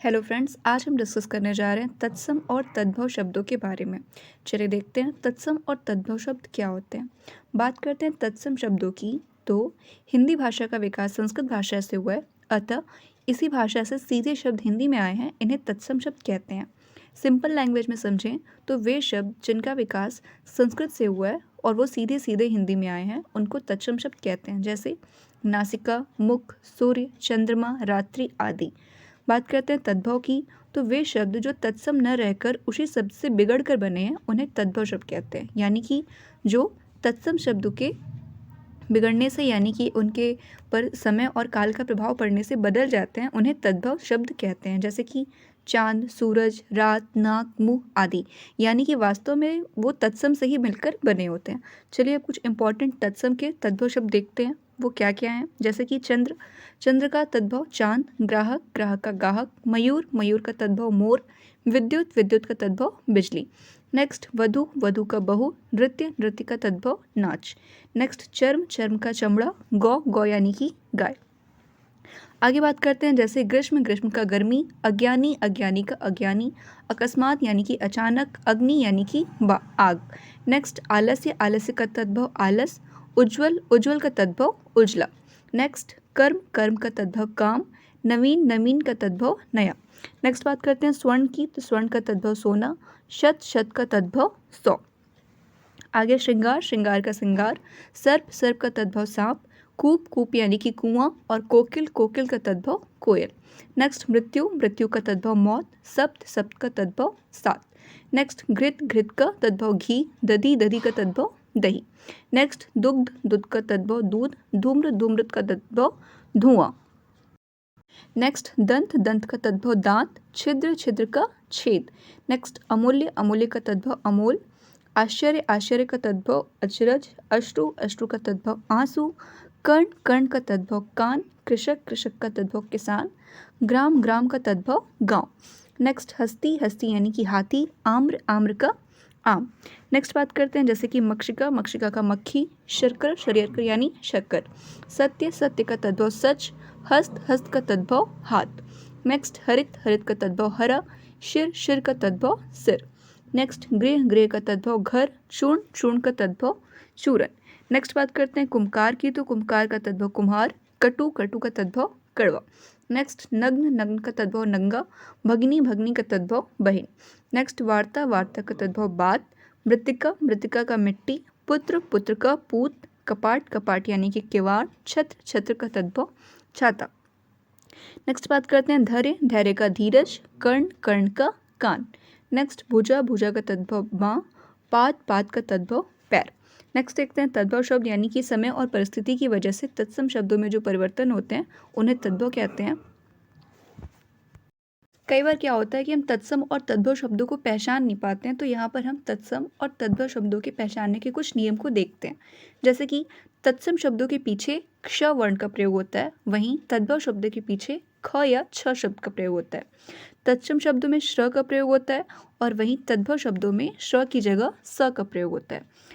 Hello friends, आज हम discuss करने जा रहे हैं तत्सम और तद्भव शब्दों के बारे में। चलिए देखते हैं तत्सम और तद्भव शब्द क्या होते हैं। बात करते हैं तत्सम शब्दों की, तो हिंदी भाषा का विकास संस्कृत भाषा से हुआ है, अतः इसी भाषा से सीधे शब्द हिंदी में आए हैं, इन्हें तत्सम शब्द कहते हैं। सिंपल लैंग्वेज में समझें तो वे शब्द जिनका विकास संस्कृत से हुआ है और वो सीधे सीधे हिंदी में आए हैं, उनको तत्सम शब्द कहते हैं, जैसे नासिका, मुख, सूर्य, चंद्रमा, रात्रि आदि। बात करते हैं तद्भव की, तो वे शब्द जो तत्सम न रहकर उसी शब्द से बिगड़ कर बने हैं, उन्हें तद्भव शब्द कहते हैं। यानी कि जो तत्सम शब्दों के बिगड़ने से, यानी कि उनके पर समय और काल का प्रभाव पड़ने से बदल जाते हैं, उन्हें तद्भव शब्द कहते हैं। जैसे कि चांद, सूरज, रात, नाक, मुंह आदि, यानी कि वास्तव में वो तत्सम से ही मिलकर बने होते हैं। चलिए अब कुछ इंपॉर्टेंट तत्सम के तद्भव शब्द देखते हैं, वो क्या क्या हैं। जैसे कि चंद्र, चंद्र का तद्भव चांद, ग्राहक, ग्राहक का गाहक, मयूर, मयूर का तद्भव मोर, विद्युत, विद्युत का तद्भव बिजली। नेक्स्ट वधु, वधु का बहू, नृत्य, नृत्य का तद्भव नाच। नेक्स्ट चर्म, चर्म का चमड़ा, गौ, गौ यानी कि गाय। आगे बात करते हैं जैसे ग्रीष्म, ग्रीष्म का गर्मी, अज्ञानी, अज्ञानी का अज्ञानी, अकस्मात यानी कि अचानक, अग्नि यानी कि आग। नेक्स्ट आलस्य, आलस्य का तद्भव आलस, उज्ज्वल, उज्ज्वल का तद्भव उजला। नेक्स्ट कर्म, कर्म का तद्भव काम, नवीन, नवीन का तद्भव नया। नेक्स्ट बात करते हैं स्वर्ण की, तो स्वर्ण का तद्भव सोना, शत, शत का तद्भव 100। आगे श्रृंगार, श्रृंगार का श्रृंगार, सर्प, सर्प का तद्भव सांप, कूप, कूप यानी कि कुआं, और कोकिल, कोकिल का तद्भव कोयल। नेक्स्ट मृत्यु, मृत्यु का तद्भव मौत, सप्त, सप्त का तद्भव 7। नेक्स्ट घृत, घृत का तद्भव घी, दधि, दधि का तद्भव दही। नेक्स्ट दुग्ध, दुग्ध का तद्भव दूध, धूम्र, धूम्र का तद्भव धुआं। नेक्स्ट दंत, दंत का तद्भव दांत, छिद्र, छिद्र का छेद। नेक्स्ट अमूल्य, अमूल्य का तद्भव अमोल, आश्चर्य, आश्चर्य का तद्भव अचरज, अश्रु, अश्रु का तद्भव आंसू, कर्ण, कर्ण का तद्भव कान, कृषक, कृषक का तद्भव किसान, ग्राम, ग्राम का तद्भव गांव। नेक्स्ट हस्ती, हस्ती यानी कि हाथी, आम्र, आम्र का आम। नेक्स्ट बात करते हैं जैसे कि मक्षिका, मक्षिका का मक्खी, शर्कर, शर्कर यानी शक्कर, सत्य, सत्य का तद्भव सच, हस्त, हस्त का तद्भव हाथ। नेक्स्ट हरित, हरित का तद्भव हरा, शिर, शिर का तद्भव सिर। नेक्स्ट गृह, गृह का तद्भव घर, चूर्ण, चूर्ण का तद्भव चूरन। नेक्स्ट बात करते हैं कुम्भकार की, तो कुम्भकार का तद्भव कुम्हार, कटु, कटु का तद्भव कड़वा। नेक्स्ट नग्न, नग्न का तद्भव नंगा, भगिनी, भगिनी का तद्भव बहन। नेक्स्ट वार्ता, वार्ता का तद्भव बात, मृतिका, मृतिका का मिट्टी, पुत्र, पुत्र का पूत, कपाट, कपाट यानी कि किवाड़, छत्र, छत्र का तद्भव छाता। नेक्स्ट बात करते हैं धैर्य, धैर्य का धीरज, कर्ण, कर्ण का कान। नेक्स्ट भुजा, भुजा का तद्भव बाँ, पाद, पाद का तद्भव पैर। नेक्स्ट देखते हैं तद्भव शब्द, यानी कि समय और परिस्थिति की वजह से तत्सम शब्दों में जो परिवर्तन होते हैं, उन्हें तद्भव कहते हैं। कई बार क्या होता है कि हम तत्सम और तद्भव शब्दों को पहचान नहीं पाते हैं, तो यहाँ पर हम तत्सम और तद्भव शब्दों के पहचानने के कुछ नियम को देखते हैं। जैसे कि तत्सम शब्दों के पीछे क्ष वर्ण का प्रयोग होता है, वहीं तद्भव शब्द के पीछे ख या छ शब्द का प्रयोग होता है। तत्सम शब्दों में श्र का प्रयोग होता है और वहीं तद्भव शब्दों में श्र की जगह स का प्रयोग होता है।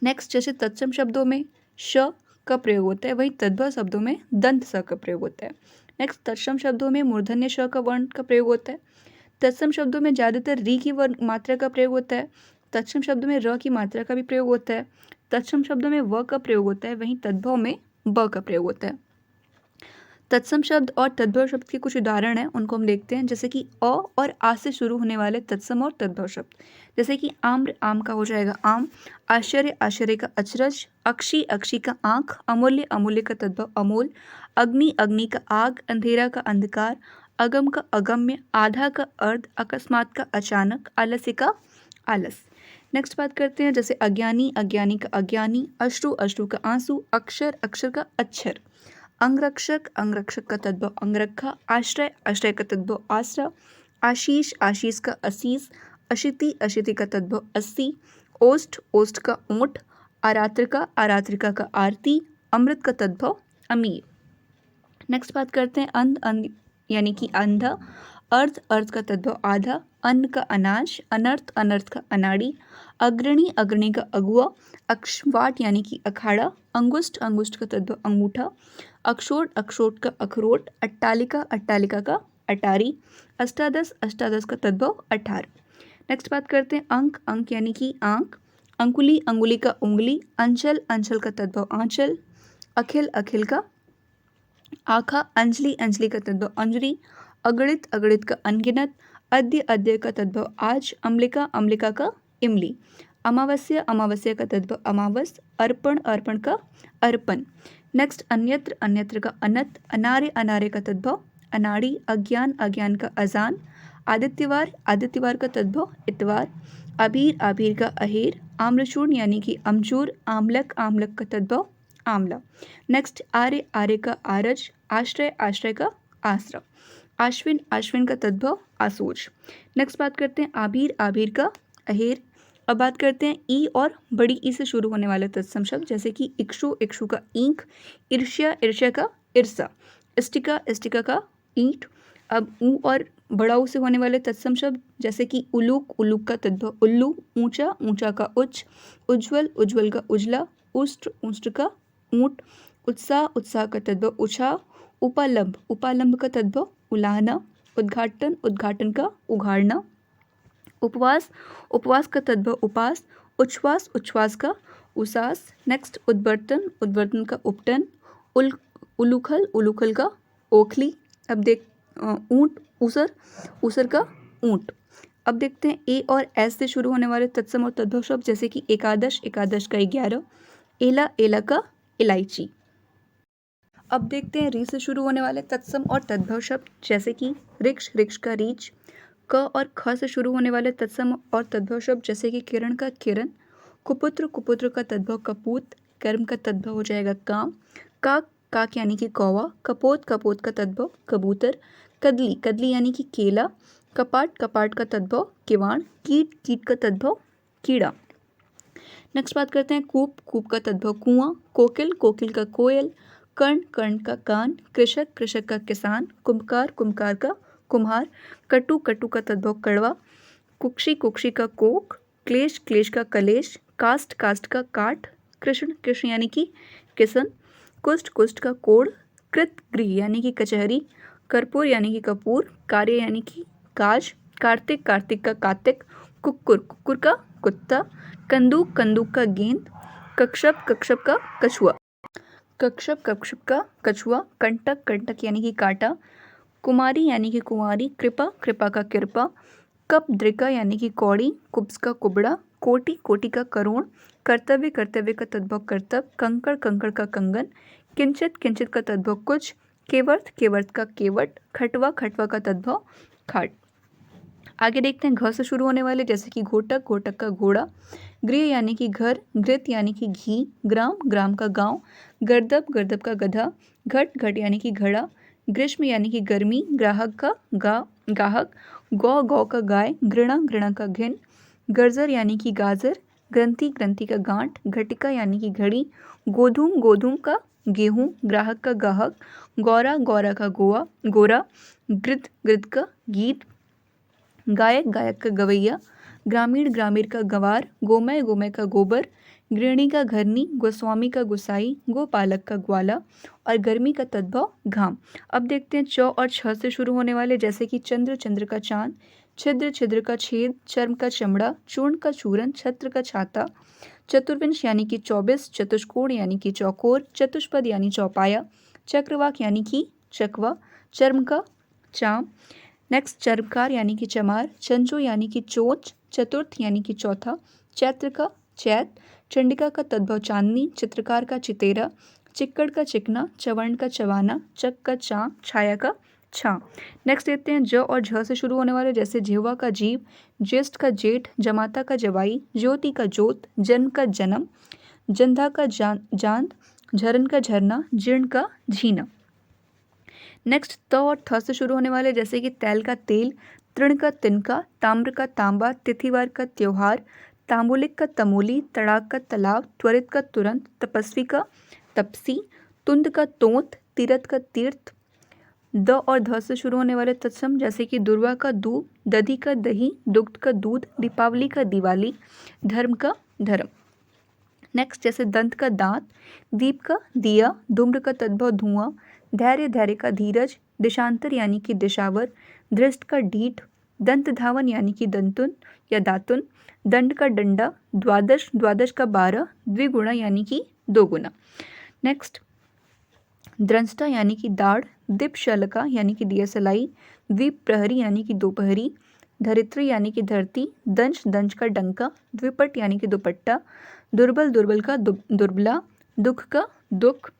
नेक्स्ट जैसे तत्सम शब्दों में श का प्रयोग होता है, वहीं तद्भव शब्दों में दंत स का प्रयोग होता है। नेक्स्ट तत्सम शब्दों में मूर्धन्य श का वर्ण का प्रयोग होता है। तत्सम शब्दों में ज़्यादातर री की वर्ण मात्रा का प्रयोग होता है। तत्सम शब्दों में र की मात्रा का भी प्रयोग होता है। तत्सम शब्दों में व का प्रयोग होता है, वहीं तद्भव में ब का प्रयोग होता है। तत्सम शब्द और तद्भव शब्द के कुछ उदाहरण हैं, उनको हम देखते हैं। जैसे कि अ और आ से शुरू होने वाले तत्सम और तद्भव शब्द, जैसे कि आम्र, आम का हो जाएगा आम, आश्चर्य, आश्चर्य का अचरज, अक्षी, अक्षी का आँख, अमूल्य, अमूल्य का तद्भव अमोल, अग्नि, अग्नि का आग, अंधेरा का अंधकार, अगम का अगम्य, आधा का अर्ध, अकस्मात का अचानक, आलस्य का आलस। नेक्स्ट बात करते हैं जैसे अज्ञानी, अज्ञानी का अज्ञानी, अश्रु, अश्रु का आंसू, अक्षर, अक्षर का अक्षर, अंगरक्षक, अंगरक्षक का तद्भव अंगरखा, आश्रय, आश्रय का तद्भव आश्रय, आशीष, आशीष का असीस, अशिति, अशिति का तद्भव अस्सी, ओष्ठ, ओष्ठ का ऊँट, आरात्रिका, आरात्रिका का आरती, अमृत का तद्भव अमीर। नेक्स्ट बात करते हैं अंध, अंध यानी कि अंधा, अर्ध, अर्ध का तद्भव आधा, अन्न का अनाज, अनर्थ, अनर्थ का अनाड़ी, अग्रणी, अग्रणी का अगुआ, अक्षवाट यानी कि अखाड़ा, अंगुष्ठ, अंगुष्ठ का तद्भव अंगूठा, अक्षोट, अक्षोट का अखरोट, अट्टालिका, अट्टालिका का अटारी, अष्टादश, अष्टादश का तद्भव 18। नेक्स्ट बात करते हैं अंक, अंक यानी कि आंक, अंकुली, अंगुली का उंगली, अंचल, अंचल का तद्भव आंचल, अखिल, अखिल का आखा, अंजलि, अंजलि का तद्भव अंजलि, अगणित, अगणित का अनगिनत, अद्य, अद्य का तद्भव आज, अम्लिका, अम्लिका का इमली, अमावस्या, अमावस्या का तद्भव अमावस, अर्पण, अर्पण का अर्पण। नेक्स्ट अन्यत्र, अन्यत्र का अनत, अनार्य, अनार्य का तद्भव अनाड़ी, अज्ञान, अज्ञान का अजान, आदित्यवार, आदित्यवार का तद्भव इतवार, अबीर, आबीर का अहेर, आम्रचूर्ण यानी कि अमचूर, आमलक, आमलक का तद्भव आमला। नेक्स्ट आर्य, आर्य का आरज, आश्रय, आश्रय का आश्रय, आश्विन, आश्विन का तद्भव आसूज। नेक्स्ट बात करते हैं आबीर, आबीर का अहेर। अब बात करते हैं ई और बड़ी ई से शुरू होने वाले तत्सम शब्द, जैसे कि इक्षु, इक्षु का ईंख, ईर्ष्या, ईर्ष्या का इर्सा, इष्टिका, इष्टिका का ईंट। अब ऊ और बड़ा ऊ से होने वाले तत्सम शब्द, जैसे कि उलूक, उलूक का तद्भव उल्लू, ऊंचा, ऊंचा का उच्च, उज्ज्वल, उज्ज्वल का उजला, उष्ट्र, उष्ट्र का ऊंट, उत्साह, उत्साह का तद्भव उछा, उपालंब, उपालंब का तद्भव उलाहना, उद्घाटन, उद्घाटन का उघाड़ना, उपवास, उपवास का तद्भव उपास, उच्छ्वास, उच्छ्वास का उसास। नेक्स्ट उद्वर्तन, उद्वर्तन का उपटन, उलूखल, उलूखल का ओखली। अब देख ऊंट, ऊसर, ऊसर का ऊंट। अब देखते हैं ए और एस से शुरू होने वाले तत्सम और तद्भव शब्द, जैसे कि एकादश, एकादश का 11, एला, एला का इलायची। अब देखते हैं री से शुरू होने वाले तत्सम और तद्भव शब्द, जैसे कि रिक्ष, रिक्ष का रीछ, क और ख से शुरू होने वाले तत्सम और तद्भव शब्द, जैसे कि किरण का किरण, कुपुत्र, कुपुत्र का तद्भव कपूत, कर्म का तद्भव हो जाएगा काम, काक, काक यानी कि कौवा, कपोत, कपोत का तद्भव कबूतर, कदली, कदली यानी कि केला, कपाट, कपाट का तद्भव किवाड़, कीट, कीट का तद्भव कीड़ा। नेक्स्ट बात करते हैं कूप, कूप का तद्भव कुआं, कोकिल, कोकिल का कोयल, कर्ण, कर्ण का कान, कृषक, कृषक का किसान, कुम्भकार, कुम्भकार का कुम्हार, कटु, कटु का तद्भव कड़वा, कुक्षी, कुक्षी का कोक, क्लेश, क्लेश का कलेश, कास्ट, कास्ट का काठ, कृष्ण, कृष्ण यानी कि किसन, कुष्ठ, कुष्ठ का कोड़, कृत, गृह यानी कि कचहरी, कर्पूर यानी कि कपूर, कार्य यानी कि काज, कार्तिक, कार्तिक का कातिक, कुक्कुर, कुक्कुर का कुत्ता, कंदूक, कंदूक का गेंद, कक्षप, कक्षप का कछुआ, कक्षप, कक्षप का कछुआ, कंटक, कंटक यानी कि कांटा, कुमारी यानी कि कुंवारी, कृपा, कृपा का कृपा, कप, द्रिका यानी कि कौड़ी, कुब्स का कुबड़ा, कोटि, कोटि का करोड़, कर्तव्य, कर्तव्य का तद्भव कर्तव्य, कंकड़, कंकड़ का कंगन, किंचित, किंचित का तद्भव कुछ, केवर्त, केवर्त का केवट, खटवा, खटवा का तद्भव खाट। आगे देखते हैं घ से शुरू होने वाले, जैसे कि घोटक, घोटक का घोड़ा, गृह यानी कि घर, घृत यानी कि घी, ग्राम, ग्राम का गांव, गर्दब, गर्दब का गधा, घट, घट यानी कि घड़ा, ग्रीष्म यानी कि गर्मी, ग्राहक का गाहक, गौ, गौ का गाय, घृणा, घृणा का घिन, गर्जर यानी कि गाजर, ग्रंथि, ग्रंथि का गांठ, घटिका यानी कि घड़ी, गोधूम, गोधूम का गेहूं, ग्राहक का गाहक, गौरा, गौरा का गोरा, गृध, गृध का गीत, गायक, गायक का गवैया, ग्रामीण, ग्रामीण का गंवार, गोमय, गोमय का गोबर, गृहिणी का घरनी, गोस्वामी का गुसाई, गोपालक का ग्वाला और गर्मी का तद्भव घाम। अब देखते हैं च और छ से शुरू होने वाले, जैसे कि चंद्र, चंद्र का चांद, छिद्र, छिद्र का छेद, चर्म का चमड़ा, चूर्ण का चूरन, छत्र का छाता, चतुर्विंश यानी कि 24, चतुष्कोण यानी कि चौकोर, चतुष्पद यानी चौपाया, चक्रवाक यानी कि चकवा, चर्म का चाम। नेक्स्ट चर्मकार यानी कि चमार, चंचो यानी कि चोच, चतुर्थ यानी कि चौथा, चैत्र का चैत, चंडिका का तद्भव चांदनी, चित्रकार का चितेरा, चिक्कड़ का चिकना, चवर्ण का चवाना, चक का चा, छाया का छा। नेक्स्ट देखते हैं ज और झ से शुरू होने वाले, जैसे जिह्वा का जीव, ज्येष्ठ का जेठ, जमाता का जवाई, ज्योति का जोत, जन्म का जन्म, जंधा का जांद, झरन का झरना, जीर्ण का झीना। नेक्स्ट त और थ से शुरू होने वाले, जैसे कि तैल का तेल, तृण का तिनका, ताम्र का तांबा, तिथिवार का त्योहार, तांबुलिक का तमोली, तड़ाक का तालाब, त्वरित का तुरंत, तपस्वी का तपसी, तुंद का तोंत, तीरथ का तीर्थ। द और ध से शुरू होने वाले तत्सम, जैसे कि दुर्वा का दूध, दधी का दही, दुग्ध का दूध, दीपावली का दिवाली, धर्म का धर्म। नेक्स्ट जैसे दंत का दांत, दीप का दिया, धूम्र का तद्भव धुआं, धैर्य, धैर्य का धीरज, देशांतर यानी कि दिशावर, दृष्ट का ढीठ, दंत धावन यानी कि दंतुन या दातुन, दंड का डंडा, द्वादश, द्वादश का 12, द्विगुणा यानी कि 2 गुना। नेक्स्ट, द्रंष्टा यानी कि दाढ़, दीपशलका यानी कि दिया सलाई, द्वीप प्रहरी यानी कि दोपहरी, धरित्री यानी कि धरती, दंश, दंश का डंका, द्विपट यानी कि दुपट्टा, दुर्बल, दुर्बल का दुर्बला, दुख का दुख,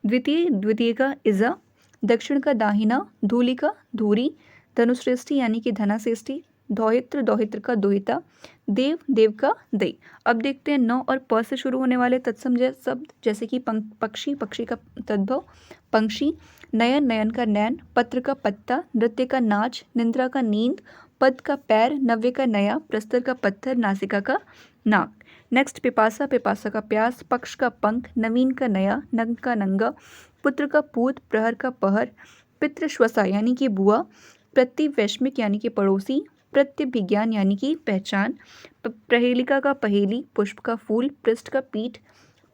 द्वितीय, द्वितीय का इजा, दक्षिण का दाहिना, धूलि का धूरी, धनुश्रेष्ठी यानी कि धनाश्रेष्ठी, दौहित्र, दौहित्र का दोहिता, देव, देव का दे। अब देखते हैं नौ और प से शुरू होने वाले तत्सम शब्द, जैसे कि पक्षी, पक्षी का तद्भव पंक्षी, नयन, नयन का नैन, पत्र का पत्ता, नृत्य का नाच, निंद्रा का नींद, पद का पैर, नव्य का नया, प्रस्तर का पत्थर, नासिका का नाक। नेक्स्ट, पिपासा, पिपासा का प्यास, पक्ष का पंख, नवीन का नया, नंग का नंगा, पुत्र का पूत, प्रहर का पहर, पितृश्वसा यानी कि बुआ, प्रतिवैश्मिक यानी कि पड़ोसी, प्रत्यभिज्ञान यानी कि पहचान, प्रहेलिका का पहेली, पुष्प का फूल, पृष्ठ का पीठ,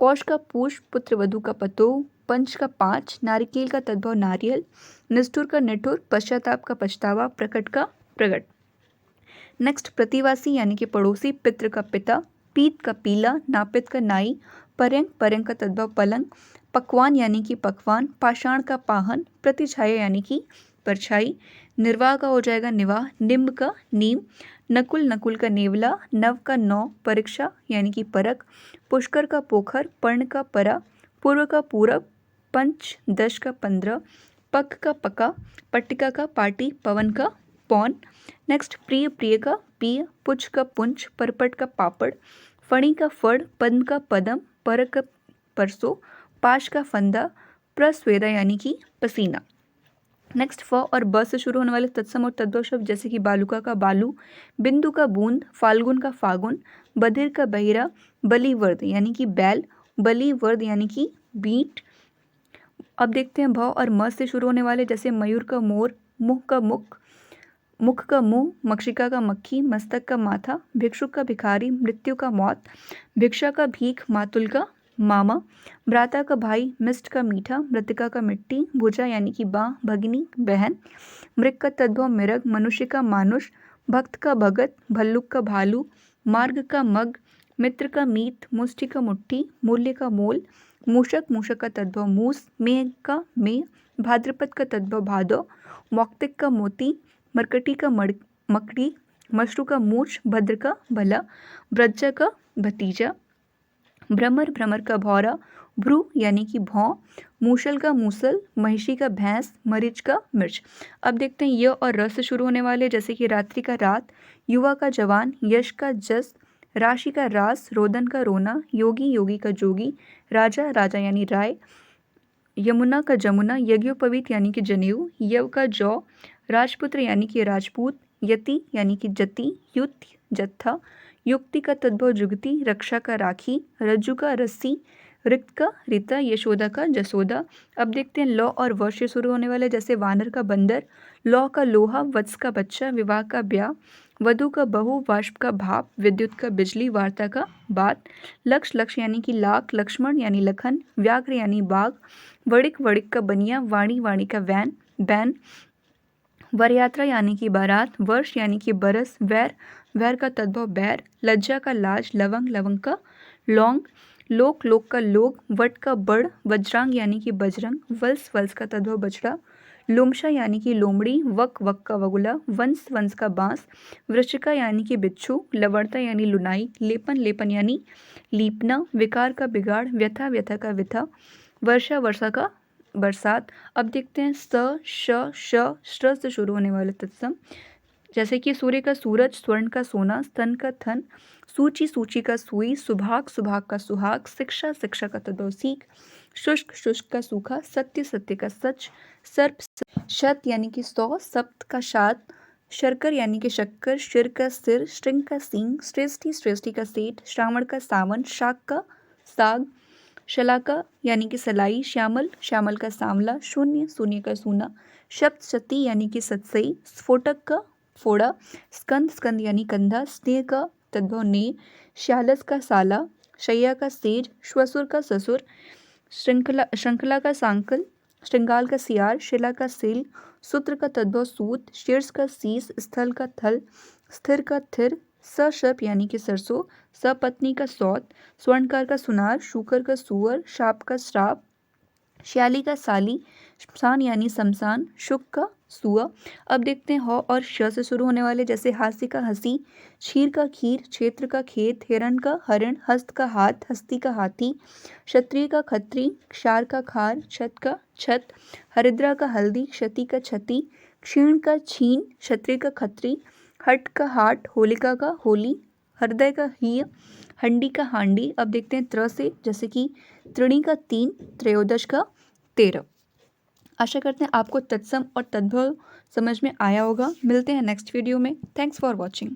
पौष का पूष, पुत्र वधु का पतोह, पंच का 5, नारिकेल का तद्भव नारियल, निष्ठुर का निठुर, पश्चाताप का पछतावा, प्रकट का प्रगट। नेक्स्ट, प्रतिवासी यानी कि पड़ोसी, पितृ का पिता, पीत का पीला, नापित का नाई, पर्यंक, पर्यंक का तद्भव पलंग, पकवान यानी कि पकवान, पाषाण का पाहन, प्रतिछाया यानी कि परछाई, निर्वाह का हो जाएगा निवाह, निम्ब का नीम, नकुल, नकुल का नेवला, नव का नौ, परीक्षा यानी कि परख, पुष्कर का पोखर, पर्ण का परा, पूर्व का पूरब, पंच, दश का 15, पक का पका, पट्टिका का पाटी, पवन का पौन। नेक्स्ट, प्रिय, प्रिय का पिय, पुच्छ का पुंछ, परपट का पापड़, फणी का फड़, पद्म का पदम, पर का परसों, पाश का फंदा, प्रस्वेदा यानी कि पसीना। नेक्स्ट, फ और ब से शुरू होने वाले तत्सम और तद्भव शब्द, जैसे कि बालुका का बालू, बिंदु का बूंद, फाल्गुन का फागुन, बधिर का बहिरा, बलिवर्द यानी कि बैल, बलिवर्द यानी कि बीट। अब देखते हैं भ और म से शुरू होने वाले, जैसे मयूर का मोर, मुख का मुख, मुख का मुंह, मक्षिका का मक्खी, मस्तक का माथा, भिक्षुक का भिखारी, मृत्यु का मौत, भिक्षा का भीख, मातुल का मामा, भ्राता का भाई, मिष्ट का मीठा, मृतिका का मिट्टी, भुजा यानी कि बाँ, भगिनी बहन, मृग का तद्भव मृग, मनुष्य का मानुष, भक्त का भगत, भल्लुक का भालू, मार्ग का मग, मित्र का मीत, मुष्टि का मुट्ठी, मूल्य का मोल, मूषक, मूषक का तद्भव मूस, मेघ का मेह, भाद्रपद का तद्भव भादो, मौक्तिक का मोती, मरकटी का मकड़ी, मशरू का मूछ, भद्र का भला, ब्रज्जा का भतीजा, भ्रमर, भ्रमर का भौरा, भ्रू यानी कि भौं, मूसल का मूसल, महिषी का भैंस, मरीच का मिर्च। अब देखते हैं य और र से शुरू होने वाले, जैसे कि रात्रि का रात, युवा का जवान, यश का जस, राशि का रास, रोदन का रोना, योगी, योगी का जोगी, राजा, राजा यानी राय, यमुना का जमुना, यज्ञोपवीत यानी कि जनेऊ, यव का जौ, राजपुत्र यानी कि राजपूत, यति यानी कि जति, युत जत्था, युक्ति का तद्भव जुगति, रक्षा का राखी, रज्जु का रस्सी, रिक्त का रीता, यशोदा का जसोदा। अब देखते हैं लौ और व से शुरू होने वाले, जैसे वानर का बंदर, लौ का लोहा, वत्स का बच्चा, विवाह का ब्याह, वधु का बहू, वाष्प का भाप, विद्युत का बिजली, वार्ता का बात, लक्ष्य, लक्ष्य यानी कि लाख, लक्ष्मण यानी लखन, व्याघ्र यानी बाघ, वड़िक, वड़िक का बनिया, वाणी, वाणी का वैन, बैन, वरयात्रा यानी कि बारात, वर्ष यानी कि बरस, वैर, वैर का तद्भव बैर, लज्जा का लाज, लवंग, लवंग का लौंग, लोक, लोक का लोक, वट का बड़, वज्रांग यानी कि बजरंग, वल्स, वल्स का तद्भव बछड़ा, लोमशा यानी कि लोमड़ी, वक, वक का वगुला, वंश, वंश का बांस, वृश्चिका यानी कि बिच्छू, लवणता यानी लुनाई, लेपन, लेपन यानी लीपना, विकार का बिगाड़, व्यथा, व्यथा का विथा, वर्षा, वर्षा का बरसात। अब देखते हैं स, श, श, श्र से शुरू होने वाले तत्सम, जैसे कि सूर्य का सूरज, स्वर्ण का सोना, स्तन का थन, सूची, सूची का सुई, सुभाग, सुभाग का सुहाग, शिक्षा, शिक्षा का तद्भव सीख, शुष्क, शुष्क का सूखा, सत्य, सत्य का सच, सर्प, शत यानी कि 100, सप्त का शात, शर्कर यानी कि शक्कर, शिर का सिर, श्रृंग का सींग, श्रेष्ठी, श्रेष्ठी का सेठ, श्रावण का सावन, शाक का साग, शलाका यानी कि सलाई, श्यामल, श्यामल का सांवला, शून्य, शून्य का सूना, शब्द, शती यानी कि सतसई, स्फोटक का फोड़ा, स्कंद, स्कंद यानी कंधा, स्नेह का तद्भव ने, श्यालस का साला, शैया का सेज, श्वसुर का ससुर, श्रृंखला, श्रृंखला का सांकल, श्रृंगाल का सियार, शिला का सिल, सूत्र का तद्भव सूत, शीर्ष का शीस, स्थल का थल, स्थिर का थिर, सशप यानी कि सरसों, सपत्नी का सौत, स्वर्णकार का सुनार, शूकर का सुअर, शाप का श्राप, श्याली का साली, श्मशान यानी शमशान, शुक का सुआ। अब देखते हैं ह और श से शुरू होने वाले, जैसे हास्य का हंसी, क्षीर का खीर, क्षेत्र का खेत, हिरण का हरण, हस्त का हाथ, हस्ती का हाथी, क्षत्रिय का खत्री, क्षार का खार, छत का छत, हरिद्रा का हल्दी, क्षति का छति, क्षीण का छीन, क्षत्रिय का खत्री, हट का हाट, होलिका का होली, हृदय का हीय, हंडी का हांडी। अब देखते हैं त्र से, जैसे कि त्रिणी का तीन, त्रयोदश का 13। आशा करते हैं आपको तत्सम और तद्भव समझ में आया होगा। मिलते हैं नेक्स्ट वीडियो में। Thanks for watching.